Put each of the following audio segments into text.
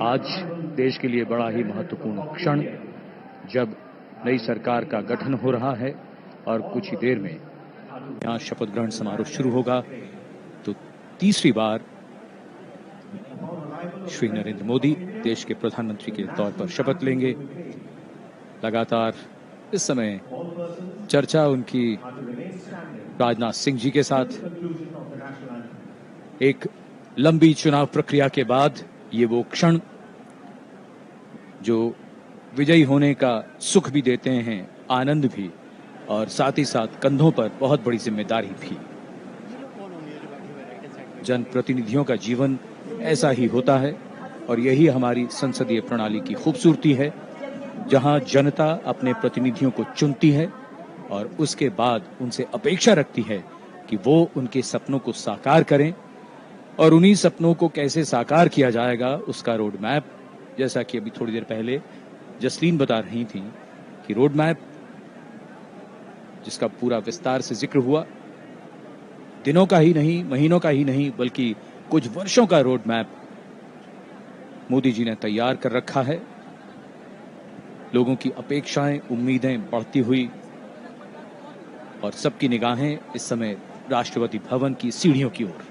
आज देश के लिए बड़ा ही महत्वपूर्ण क्षण, जब नई सरकार का गठन हो रहा है और कुछ ही देर में यहाँ शपथ ग्रहण समारोह शुरू होगा, तो तीसरी बार श्री नरेंद्र मोदी देश के प्रधानमंत्री के तौर पर शपथ लेंगे। लगातार इस समय चर्चा उनकी राजनाथ सिंह जी के साथ, एक लंबी चुनाव प्रक्रिया के बाद ये वो क्षण जो विजयी होने का सुख भी देते हैं, आनंद भी, और साथ ही साथ कंधों पर बहुत बड़ी जिम्मेदारी भी। जनप्रतिनिधियों का जीवन ऐसा ही होता है और यही हमारी संसदीय प्रणाली की खूबसूरती है, जहां जनता अपने प्रतिनिधियों को चुनती है और उसके बाद उनसे अपेक्षा रखती है कि वो उनके सपनों को साकार करें, और उन्हीं सपनों को कैसे साकार किया जाएगा उसका रोड मैप, जैसा कि अभी थोड़ी देर पहले जसलीन बता रही थी कि रोड मैप जिसका पूरा विस्तार से जिक्र हुआ, दिनों का ही नहीं, महीनों का ही नहीं, बल्कि कुछ वर्षों का रोड मैप मोदी जी ने तैयार कर रखा है। लोगों की अपेक्षाएं, उम्मीदें बढ़ती हुई और सबकी निगाहें इस समय राष्ट्रपति भवन की सीढ़ियों की ओर।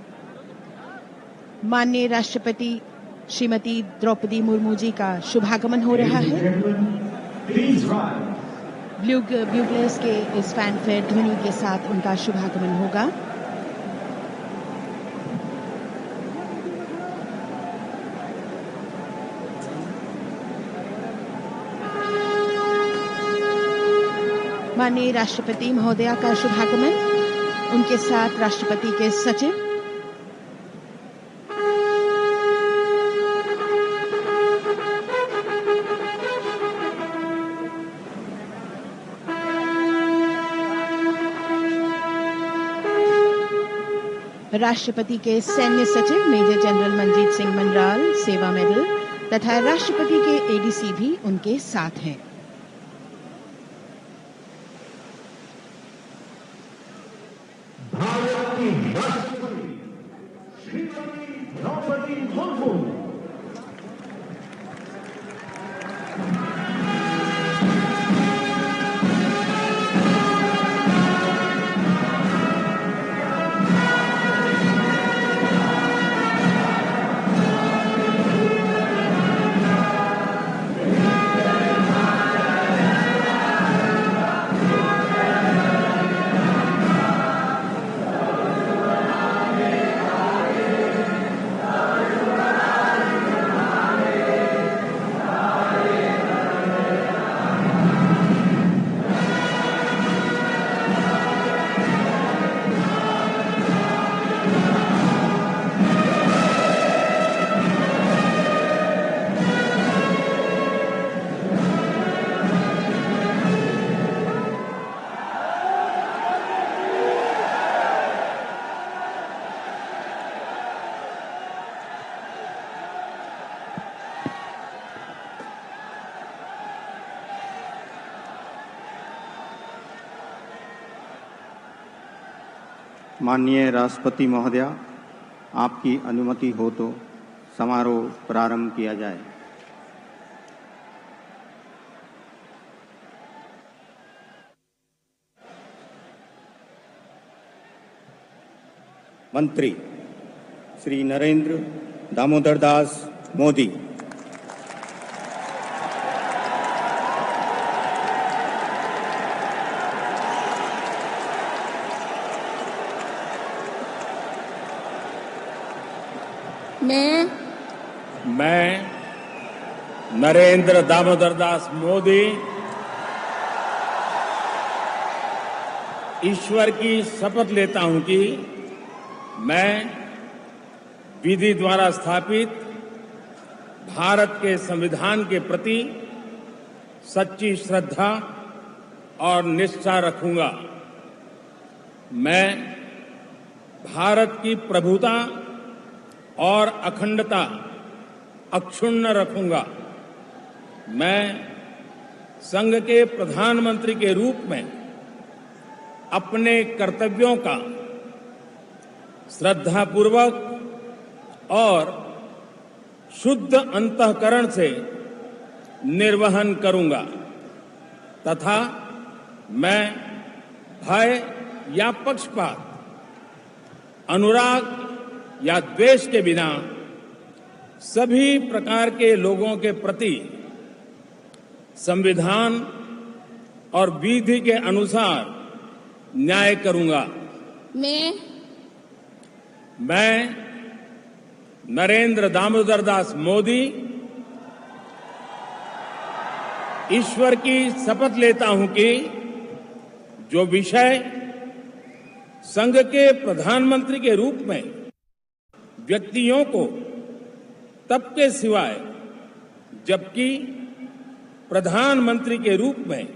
माननीय राष्ट्रपति श्रीमती द्रौपदी मुर्मू जी का शुभागमन हो रहा है। ब्यूगलर्स के इस फैनफेयर ध्वनि के साथ उनका शुभागमन होगा। माननीय राष्ट्रपति महोदया का शुभागमन, उनके साथ राष्ट्रपति के सचिव, राष्ट्रपति के सैन्य सचिव मेजर जनरल मनजीत सिंह मनराल सेवा मेडल तथा राष्ट्रपति के एडीसी भी उनके साथ हैं। भारत की राष्ट्रपति श्रीमती द्रौपदी मुर्मू। माननीय राष्ट्रपति महोदया, आपकी अनुमति हो तो समारोह प्रारंभ किया जाए। मंत्री श्री नरेंद्र दामोदर दास मोदी। मैं नरेंद्र दामोदर दास मोदी ईश्वर की शपथ लेता हूं कि मैं विधि द्वारा स्थापित भारत के संविधान के प्रति सच्ची श्रद्धा और निष्ठा रखूंगा। मैं भारत की प्रभुता और अखंडता अक्षुण्ण रखूंगा। मैं संघ के प्रधानमंत्री के रूप में अपने कर्तव्यों का श्रद्धापूर्वक और शुद्ध अंतःकरण से निर्वहन करूंगा तथा मैं भय या पक्षपात, अनुराग या द्वेष के बिना सभी प्रकार के लोगों के प्रति संविधान और विधि के अनुसार न्याय करूंगा। मैं नरेंद्र दामोदर दास मोदी ईश्वर की शपथ लेता हूं कि जो विषय संघ के प्रधानमंत्री के रूप में व्यक्तियों को तब के सिवाय जबकि प्रधानमंत्री के रूप में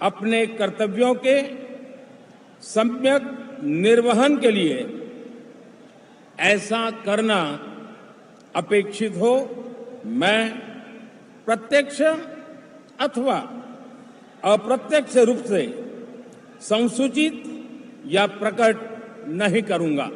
अपने कर्तव्यों के सम्यक निर्वहन के लिए ऐसा करना अपेक्षित हो, मैं प्रत्यक्ष अथवा अप्रत्यक्ष रूप से संसूचित या प्रकट नहीं करूंगा।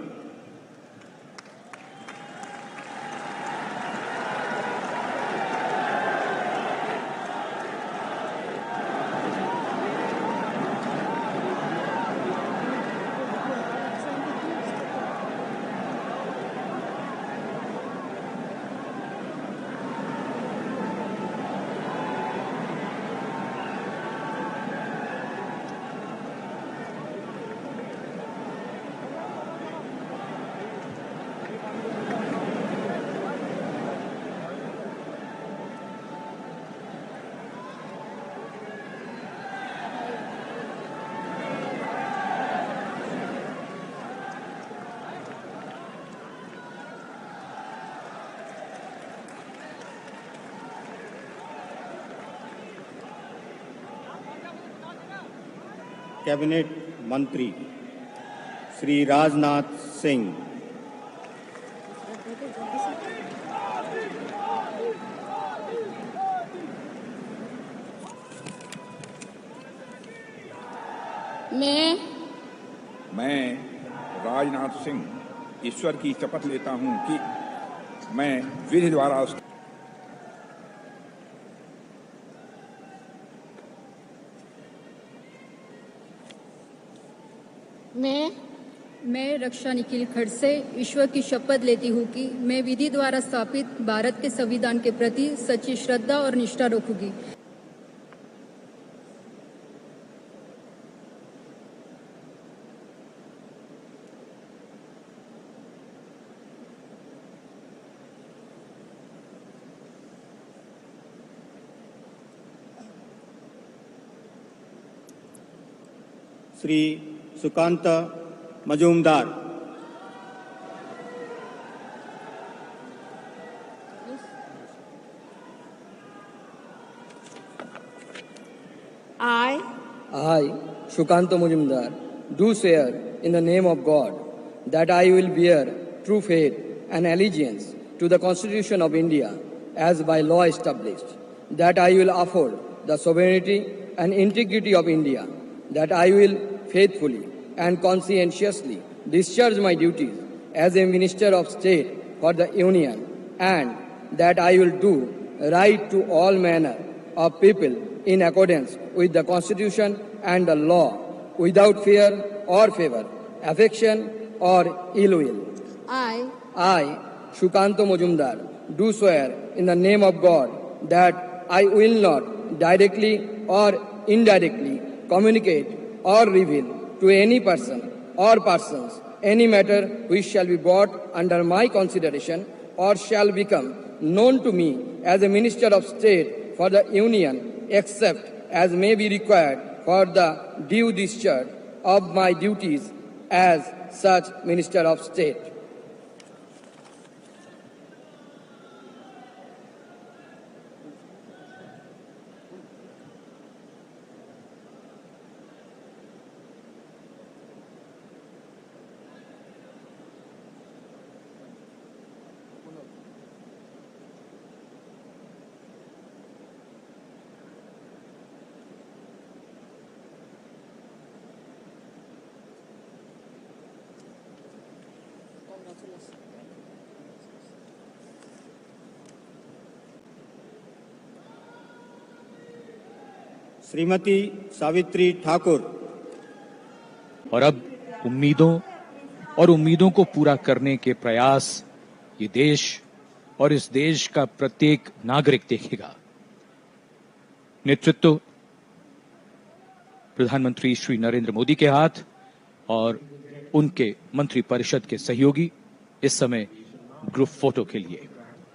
कैबिनेट मंत्री श्री राजनाथ सिंह। मैं राजनाथ सिंह ईश्वर की शपथ लेता हूं कि मैं विधि द्वारा मैं रक्षा निखिल खड़से ईश्वर की शपथ लेती हूँ कि मैं विधि द्वारा स्थापित भारत के संविधान के प्रति सच्ची श्रद्धा और निष्ठा रखूंगी। Shri Sukanta Majumdar. I, Shukanta Mujumdar, do swear in the name of God that I will bear true faith and allegiance to the Constitution of India as by law established, that I will uphold the sovereignty and integrity of India, that I will faithfully and conscientiously discharge my duties as a Minister of State for the Union, and that I will do right to all manner of people in accordance with the Constitution and the law, without fear or favor, affection or ill will. I, Shukanto Mujumdar, do swear in the name of God that I will not directly or indirectly communicate or reveal to any person or persons any matter which shall be brought under my consideration or shall become known to me as a Minister of State for the Union, except as may be required for the due discharge of my duties as such Minister of State. Shrimati Savitri Thakur. और अब उम्मीदों को पूरा करने के प्रयास ये देश और इस देश का प्रत्येक नागरिक देखेगा। नेतृत्व प्रधानमंत्री श्री नरेंद्र मोदी के हाथ और उनके मंत्रिपरिषद के सहयोगी इस समय ग्रुप फोटो के लिए।